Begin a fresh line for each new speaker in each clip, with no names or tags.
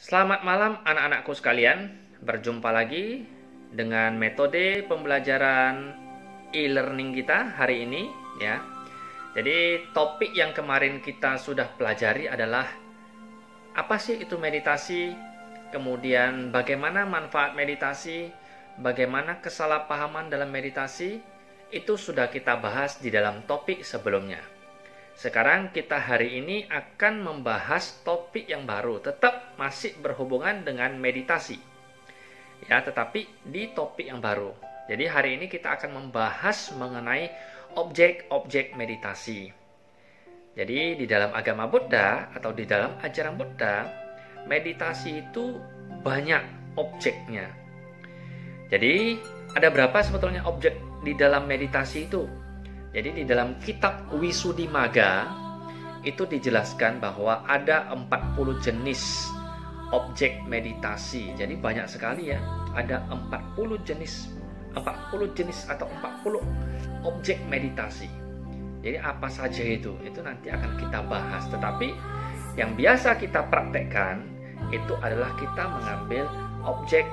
Selamat malam anak-anakku sekalian. Berjumpa lagi dengan metode pembelajaran e-learning kita hari ini ya. Jadi topik yang kemarin kita sudah pelajari adalah apa sih itu meditasi, kemudian bagaimana manfaat meditasi, bagaimana kesalahpahaman dalam meditasi, itu sudah kita bahas di dalam topik sebelumnya. Sekarang kita hari ini akan membahas topik yang baru, tetap masih berhubungan dengan meditasi. Ya, tetapi di topik yang baru. Jadi hari ini kita akan membahas mengenai objek-objek meditasi. Jadi di dalam agama Buddha atau di dalam ajaran Buddha, meditasi itu banyak objeknya. Jadi ada berapa sebetulnya objek di dalam meditasi itu? Jadi di dalam kitab Wisuddhimagga itu dijelaskan bahwa ada 40 jenis objek meditasi. Jadi banyak sekali ya, ada 40 jenis atau 40 objek meditasi. Jadi apa saja itu? Itu nanti akan kita bahas. Tetapi yang biasa kita praktekkan itu adalah kita mengambil objek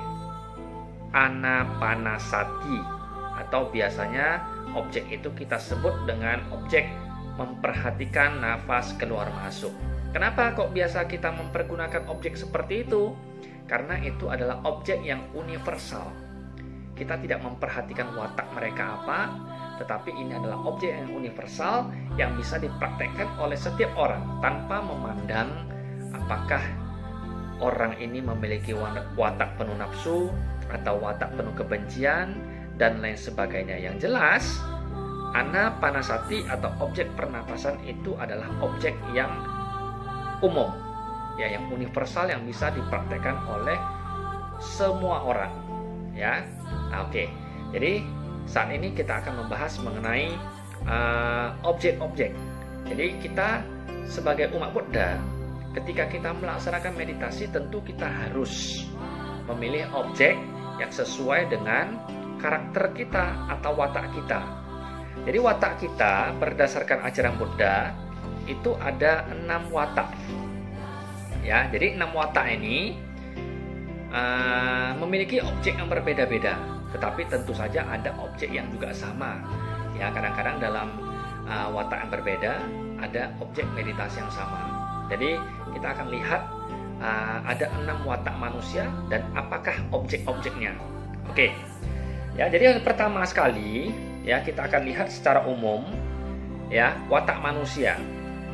anapanasati, atau biasanya objek itu kita sebut dengan objek memperhatikan nafas keluar masuk. Kenapa kok biasa kita mempergunakan objek seperti itu? Karena itu adalah objek yang universal. Kita tidak memperhatikan watak mereka apa, tetapi ini adalah objek yang universal yang bisa dipraktekkan oleh setiap orang tanpa memandang apakah orang ini memiliki watak penuh nafsu atau watak penuh kebencian dan lain sebagainya. Yang jelas, anapanasati atau objek pernapasan itu adalah objek yang umum, ya, yang universal yang bisa dipraktekkan oleh semua orang, ya. Nah, oke. Jadi saat ini kita akan membahas mengenai objek-objek. Jadi kita sebagai umat Buddha, ketika kita melaksanakan meditasi, tentu kita harus memilih objek yang sesuai dengan karakter kita atau watak kita. Jadi watak kita berdasarkan ajaran Buddha itu ada 6 watak. Ya, jadi 6 watak ini memiliki objek yang berbeda-beda, tetapi tentu saja ada objek yang juga sama. Ya, kadang-kadang dalam watak yang berbeda ada objek meditasi yang sama. Jadi kita akan lihat ada 6 watak manusia dan apakah objek-objeknya. Oke. Ya, jadi yang pertama sekali ya kita akan lihat secara umum ya watak manusia.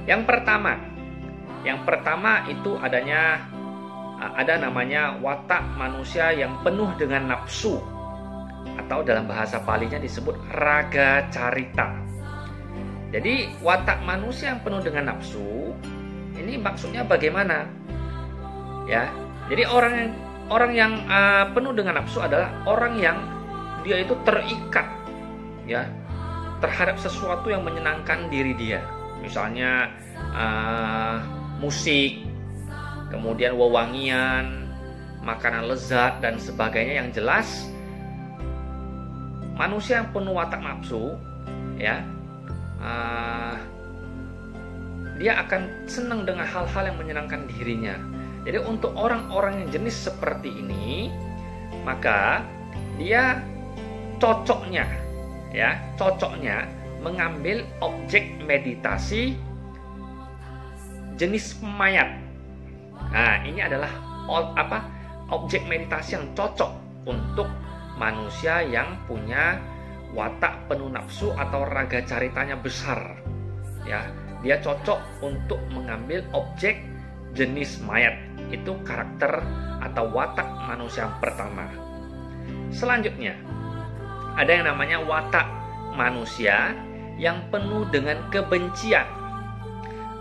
Yang pertama itu ada namanya watak manusia yang penuh dengan nafsu, atau dalam bahasa Palinya disebut raga carita. Jadi watak manusia yang penuh dengan nafsu ini maksudnya bagaimana? Ya, jadi orang yang penuh dengan nafsu adalah orang yang dia itu terikat ya terhadap sesuatu yang menyenangkan diri dia. Misalnya musik, kemudian wewangian, makanan lezat dan sebagainya. Yang jelas manusia yang penuh watak nafsu ya dia akan senang dengan hal-hal yang menyenangkan dirinya. Jadi untuk orang-orang yang jenis seperti ini, maka dia cocoknya mengambil objek meditasi jenis mayat. Nah, ini adalah objek meditasi yang cocok untuk manusia yang punya watak penuh nafsu atau raga caritanya besar. Ya, dia cocok untuk mengambil objek jenis mayat. Itu karakter atau watak manusia yang pertama. Selanjutnya, ada yang namanya watak manusia yang penuh dengan kebencian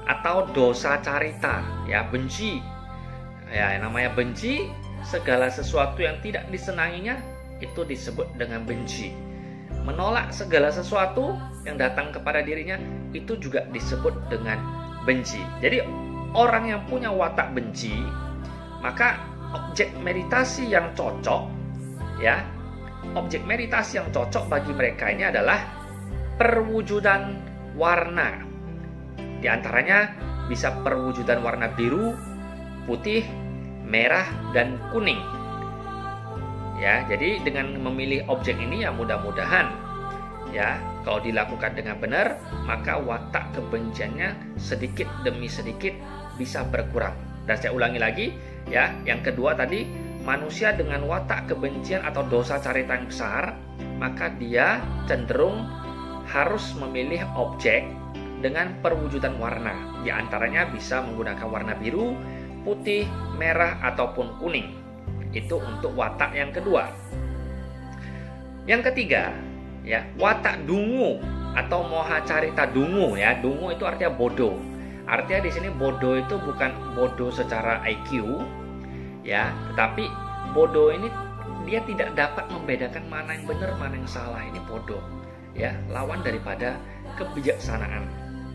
atau dosa carita, ya, benci. Ya, yang namanya benci, segala sesuatu yang tidak disenanginya itu disebut dengan benci. Menolak segala sesuatu yang datang kepada dirinya itu juga disebut dengan benci. Jadi orang yang punya watak benci, maka objek meditasi yang cocok ya, objek meditasi yang cocok bagi mereka ini adalah perwujudan warna. Di antaranya bisa perwujudan warna biru, putih, merah, dan kuning. Ya, jadi dengan memilih objek ini ya mudah-mudahan ya kalau dilakukan dengan benar, maka watak kebenciannya sedikit demi sedikit bisa berkurang. Dan saya ulangi lagi ya, yang kedua tadi, manusia dengan watak kebencian atau dosa carita yang besar, maka dia cenderung harus memilih objek dengan perwujudan warna. Di antaranya bisa menggunakan warna biru, putih, merah, ataupun kuning. Itu untuk watak yang kedua. Yang ketiga, ya, watak dungu atau moha carita dungu ya. Dungu itu artinya bodoh. Artinya di sini bodoh itu bukan bodoh secara IQ ya, tetapi bodoh ini dia tidak dapat membedakan mana yang benar, mana yang salah. Ini bodoh ya, lawan daripada kebijaksanaan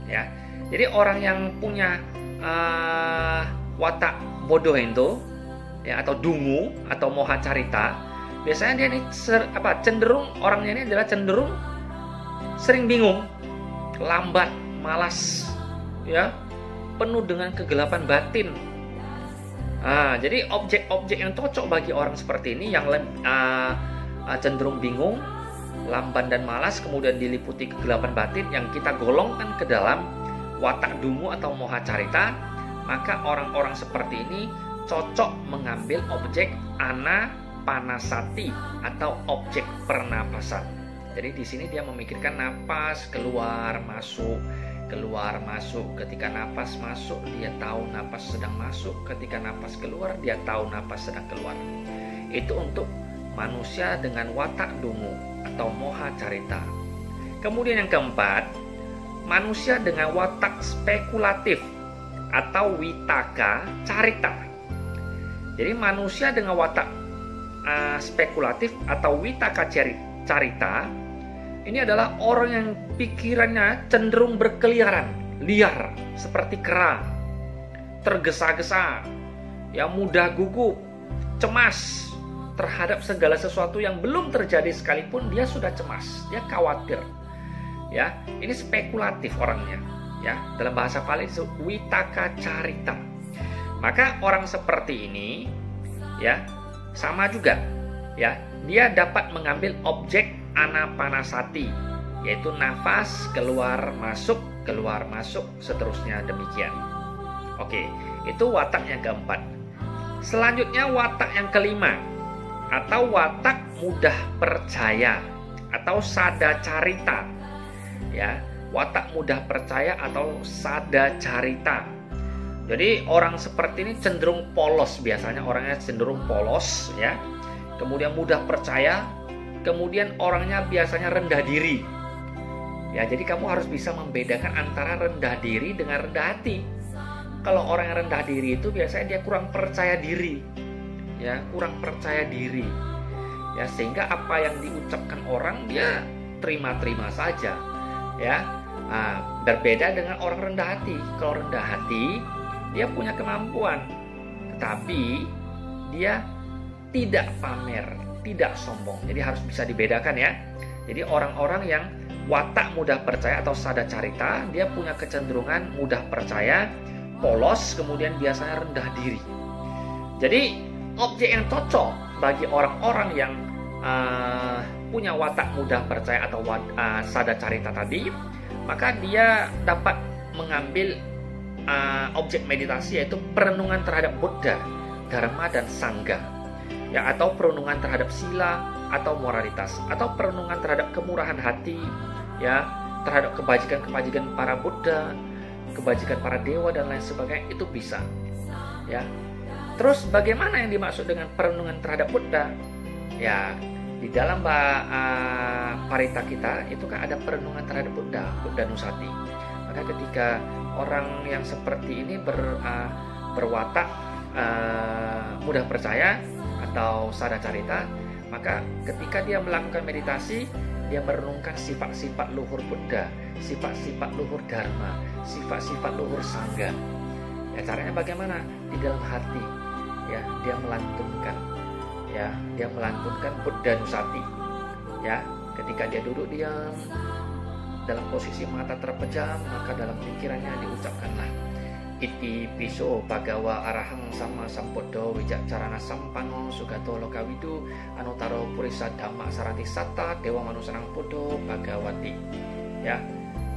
ya. Jadi orang yang punya watak bodoh itu ya, atau dungu atau moha carita, biasanya dia ini cenderung, orangnya ini adalah cenderung sering bingung, lambat, malas ya, penuh dengan kegelapan batin. Jadi objek-objek yang cocok bagi orang seperti ini yang cenderung bingung, lamban dan malas, kemudian diliputi kegelapan batin, yang kita golongkan ke dalam watak dungu atau moha carita, maka orang-orang seperti ini cocok mengambil objek anapanasati atau objek pernapasan. Jadi di sini dia memikirkan napas keluar masuk, keluar masuk. Ketika napas masuk, dia tahu napas sedang masuk. Ketika napas keluar, dia tahu napas sedang keluar. Itu untuk manusia dengan watak dungu atau moha carita. Kemudian yang keempat, manusia dengan watak spekulatif atau witaka carita. Jadi manusia dengan watak spekulatif atau witaka carita ini adalah orang yang pikirannya cenderung berkeliaran, liar, seperti kera, tergesa-gesa, ya, mudah gugup, cemas terhadap segala sesuatu yang belum terjadi sekalipun dia sudah cemas, dia khawatir. Ya, ini spekulatif orangnya, ya. Dalam bahasa Pali itu witaka carita. Maka orang seperti ini ya sama juga ya, dia dapat mengambil objek anapanasati, yaitu nafas keluar masuk, seterusnya demikian. Oke, itu watak yang keempat. Selanjutnya watak yang kelima atau watak mudah percaya atau sadacarita. Ya, watak mudah percaya atau sadacarita. Jadi orang seperti ini cenderung polos, biasanya orangnya cenderung polos ya. Kemudian mudah percaya, kemudian orangnya biasanya rendah diri. Ya, jadi kamu harus bisa membedakan antara rendah diri dengan rendah hati. Kalau orang yang rendah diri itu biasanya dia kurang percaya diri. Ya, kurang percaya diri. Ya, sehingga apa yang diucapkan orang dia terima-terima saja. Ya. Berbeda dengan orang rendah hati. Kalau rendah hati dia punya kemampuan, tetapi dia tidak pamer, tidak sombong. Jadi harus bisa dibedakan ya. Jadi orang-orang yang watak mudah percaya atau sadacarita, dia punya kecenderungan mudah percaya, polos, kemudian biasanya rendah diri. Jadi objek yang cocok bagi orang-orang yang punya watak mudah percaya atau sadacarita tadi, maka dia dapat mengambil objek meditasi, yaitu perenungan terhadap Buddha, Dharma, dan Sangha ya, atau perenungan terhadap sila atau moralitas, atau perenungan terhadap kemurahan hati ya, terhadap kebajikan-kebajikan para Buddha, kebajikan para dewa dan lain sebagainya, itu bisa ya. Terus bagaimana yang dimaksud dengan perenungan terhadap Buddha? Ya, di dalam parita kita itu kan ada perenungan terhadap Buddha, Buddha Nusati. Maka ketika orang yang seperti ini berwatak mudah percaya atau sadacarita, maka ketika dia melakukan meditasi, dia merenungkan sifat-sifat luhur Buddha, sifat-sifat luhur Dharma, sifat-sifat luhur Sangha. Ya, caranya bagaimana? Di dalam hati, ya, dia melantunkan Buddha Nusati. Ya, ketika dia duduk diam dalam posisi mata terpejam, maka dalam pikirannya diucapkanlah Iti piso bagawa arahang sama sampodo wijakcarana sampango sugato lokawidu anutaro purisa dhamma sarati satta dewa manusanang podo bagawati. Ya,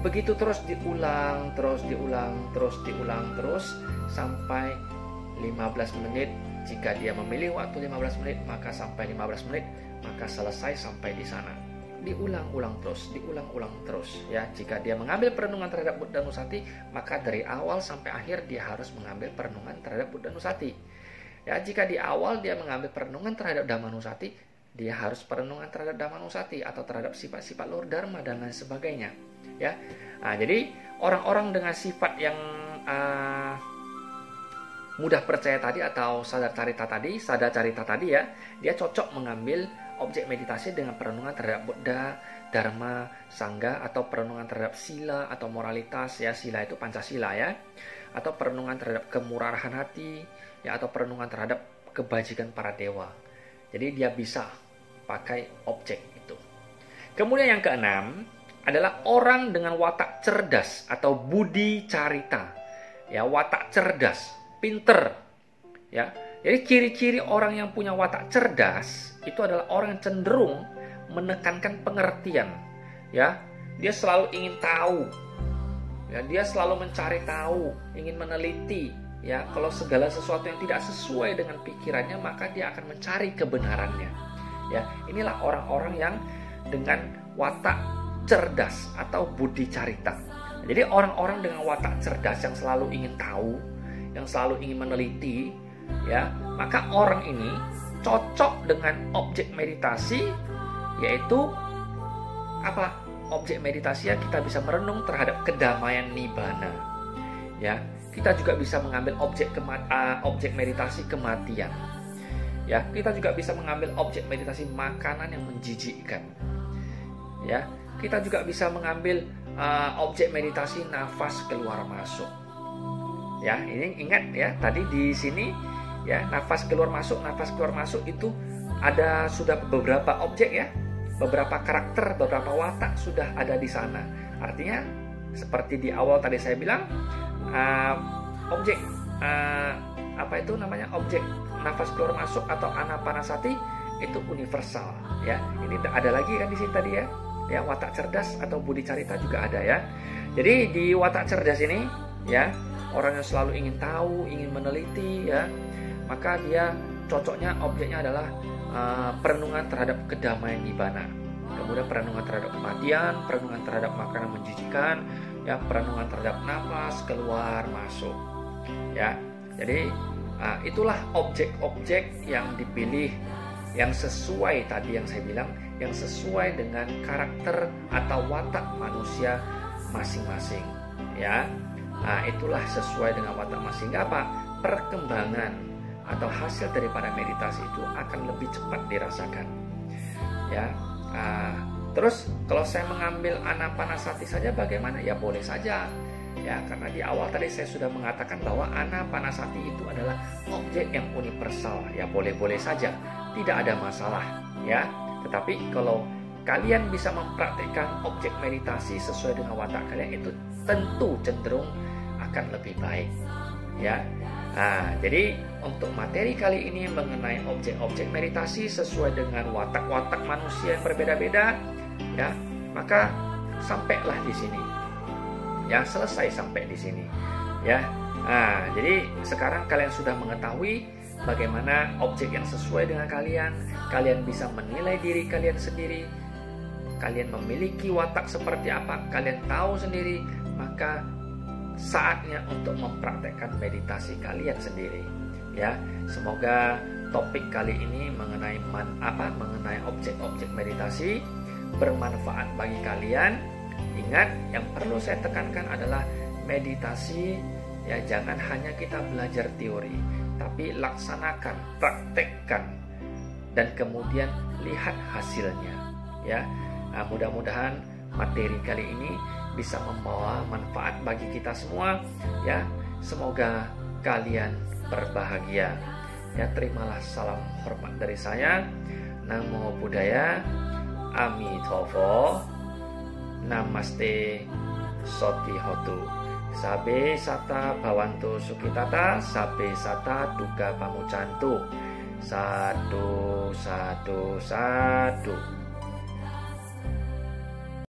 begitu terus diulang terus sampai 15 menit. Jika dia memilih waktu 15 menit, maka sampai 15 menit, maka selesai sampai di sana. Diulang-ulang terus ya. Jika dia mengambil perenungan terhadap Buddha Nusati, maka dari awal sampai akhir dia harus mengambil perenungan terhadap Buddha Nusati. Ya, jika di awal dia mengambil perenungan terhadap Dhamma Nusati, dia harus perenungan terhadap Dhamma Nusati atau terhadap sifat-sifat luhur dharma dan lain sebagainya. Ya, nah, jadi orang-orang dengan sifat yang mudah percaya tadi atau sadar carita tadi ya, dia cocok mengambil objek meditasi dengan perenungan terhadap Buddha, Dharma, Sangha, atau perenungan terhadap sila atau moralitas ya, sila itu Pancasila ya, atau perenungan terhadap kemurahan hati ya, atau perenungan terhadap kebajikan para dewa. Jadi dia bisa pakai objek itu. Kemudian yang keenam adalah orang dengan watak cerdas atau budi carita ya, watak cerdas, pinter ya. Jadi ciri-ciri orang yang punya watak cerdas itu adalah orang yang cenderung menekankan pengertian ya. Dia selalu ingin tahu ya, dia selalu mencari tahu, ingin meneliti ya. Kalau segala sesuatu yang tidak sesuai dengan pikirannya, maka dia akan mencari kebenarannya ya. Inilah orang-orang yang dengan watak cerdas atau budi carita. Jadi orang-orang dengan watak cerdas yang selalu ingin tahu, yang selalu ingin meneliti ya, maka orang ini cocok dengan objek meditasi, yaitu apa? Objek meditasi ya, kita bisa merenung terhadap kedamaian nibbana ya. Kita juga bisa mengambil objek meditasi kematian ya. Kita juga bisa mengambil objek meditasi makanan yang menjijikkan ya. Kita juga bisa mengambil objek meditasi nafas keluar masuk ya. Ini ingat ya, tadi di sini ya, nafas keluar masuk itu ada sudah beberapa objek ya, beberapa karakter, beberapa watak sudah ada di sana. Artinya seperti di awal tadi saya bilang, objek apa itu namanya, objek nafas keluar masuk atau anapanasati itu universal ya. Ini ada lagi kan di sini tadi ya, ya watak cerdas atau budi carita juga ada ya. Jadi di watak cerdas ini ya, orang yang selalu ingin tahu, ingin meneliti ya, maka dia cocoknya objeknya adalah perenungan terhadap kedamaian nibbana. Kemudian perenungan terhadap kematian, perenungan terhadap makanan menjijikan, ya, perenungan terhadap nafas keluar masuk. Ya, jadi itulah objek-objek yang dipilih yang sesuai tadi yang saya bilang, yang sesuai dengan karakter atau watak manusia masing-masing. Ya, itulah sesuai dengan watak masing. Apa? Perkembangan atau hasil daripada meditasi itu akan lebih cepat dirasakan ya. Terus kalau saya mengambil anapanasati saja bagaimana? Ya boleh saja ya, karena di awal tadi saya sudah mengatakan bahwa anapanasati itu adalah objek yang universal ya, boleh-boleh saja, tidak ada masalah ya. Tetapi kalau kalian bisa mempraktikkan objek meditasi sesuai dengan watak kalian, itu tentu cenderung akan lebih baik ya. Jadi untuk materi kali ini mengenai objek-objek meditasi sesuai dengan watak-watak manusia yang berbeda-beda ya, maka sampailah di sini ya, selesai sampai di sini ya. Jadi sekarang kalian sudah mengetahui bagaimana objek yang sesuai dengan kalian. Kalian bisa menilai diri kalian sendiri, kalian memiliki watak seperti apa, kalian tahu sendiri, maka saatnya untuk mempraktekkan meditasi kalian sendiri ya. Semoga topik kali ini mengenai mengenai objek-objek meditasi bermanfaat bagi kalian. Ingat, yang perlu saya tekankan adalah meditasi ya, jangan hanya kita belajar teori, tapi laksanakan, praktekkan, dan kemudian lihat hasilnya ya. Mudah-mudahan materi kali ini bisa membawa manfaat bagi kita semua ya. Semoga kalian berbahagia ya. Terimalah salam hormat dari saya. Namo Buddhaya, Amitofo, Namaste, Soti Hotu. Sabe sata bawantu sukitata, sabe sata duga pamucantu. Sadu, sadu, sadu.